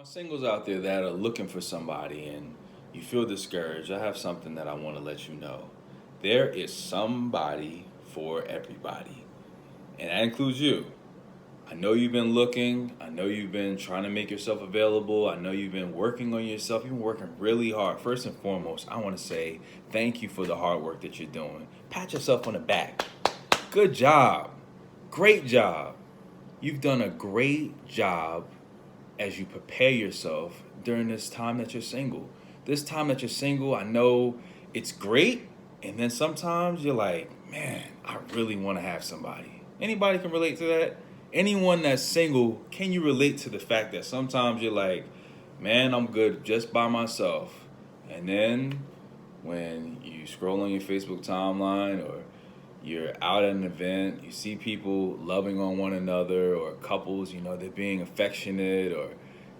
My singles out there that are looking for somebody and you feel discouraged, I have something that I want to let you know. There is somebody for everybody, and that includes you. I know you've been looking. I know you've been trying to make yourself available. I know you've been working on yourself. You've been working really hard. First and foremost, I want to say thank you for the hard work that you're doing. Pat yourself on the back. Good job. Great job. You've done a great job as you prepare yourself during this time that you're single. This time that you're single, I know it's great, and then sometimes you're like, man, I really want to have somebody. Anybody can relate to that? Anyone that's single, can you relate to the fact that sometimes you're like, man, I'm good just by myself? And then when you scroll on your Facebook timeline or you're out at an event, you see people loving on one another, or couples, they're being affectionate, or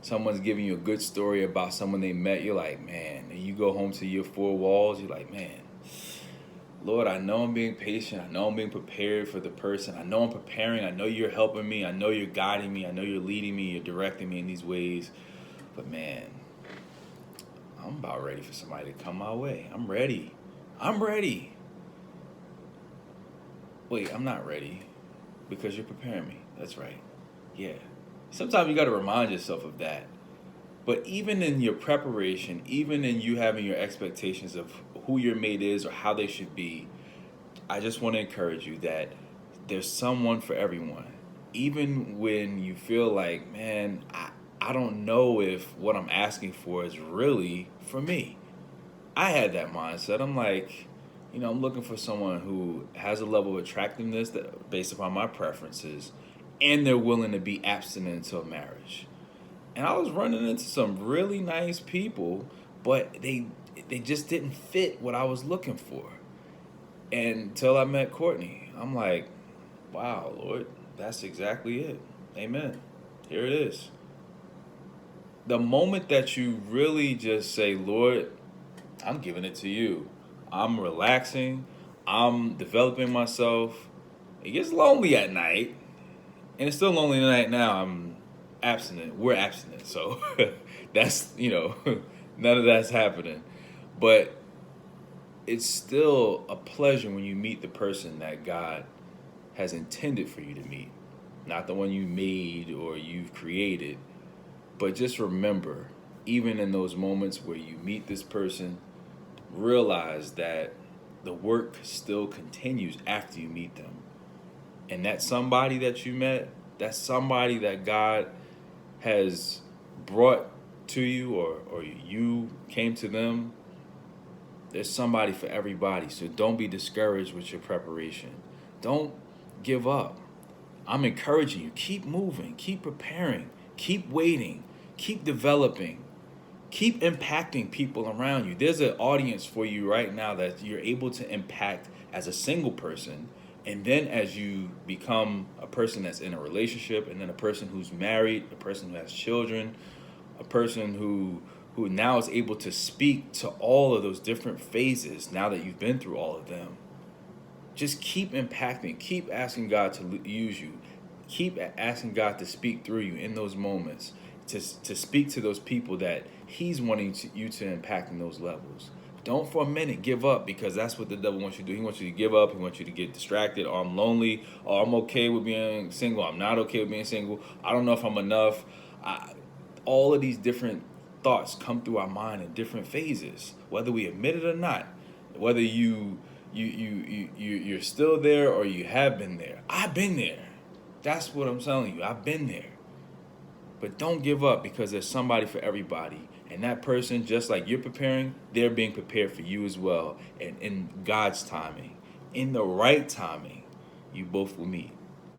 someone's giving you a good story about someone they met. You're like, man, and you go home to your four walls, you're like, man, Lord, I know I'm being patient. I know I'm being prepared for the person. I know I'm preparing. I know you're helping me. I know you're guiding me. I know you're leading me. You're directing me in these ways. But man, I'm about ready for somebody to come my way. I'm ready. I'm ready. Wait, I'm not ready because you're preparing me. That's right. Yeah. Sometimes you got to remind yourself of that. But even in your preparation, even in you having your expectations of who your mate is or how they should be, I just want to encourage you that there's someone for everyone. Even when you feel like, man, I don't know if what I'm asking for is really for me. I had that mindset. I'm like, I'm looking for someone who has a level of attractiveness that based upon my preferences, and they're willing to be abstinent until marriage. And I was running into some really nice people, but they just didn't fit what I was looking for. And until I met Courtney, I'm like, wow, Lord, that's exactly it. Amen. Here it is. The moment that you really just say, Lord, I'm giving it to you. I'm relaxing. I'm developing myself. It gets lonely at night, and it's still lonely at night now. I'm abstinent. We're abstinent, so that's none of that's happening. But it's still a pleasure when you meet the person that God has intended for you to meet, not the one you made or you've created. But just remember, even in those moments where you meet this person, realize that the work still continues after you meet them. And that somebody that you met, that's somebody that God has brought to you, or you came to them. There's somebody for everybody. So don't be discouraged with your preparation. Don't give up. I'm encouraging you. Keep moving. Keep preparing. Keep waiting. Keep developing. Keep impacting people around you. There's an audience for you right now that you're able to impact as a single person. And then as you become a person that's in a relationship, and then a person who's married, a person who has children, a person who now is able to speak to all of those different phases now that you've been through all of them. Just keep impacting. Keep asking God to use you. Keep asking God to speak through you in those moments, to speak to those people that He's wanting you to impact in those levels. Don't for a minute give up, because that's what the devil wants you to do. He wants you to give up. He wants you to get distracted. Or I'm lonely. Or I'm okay with being single. I'm not okay with being single. I don't know if I'm enough. All of these different thoughts come through our mind in different phases, whether we admit it or not. Whether you're still there or you have been there. I've been there. That's what I'm telling you. I've been there. But don't give up, because there's somebody for everybody. And that person, just like you're preparing, they're being prepared for you as well. And in God's timing, in the right timing, you both will meet.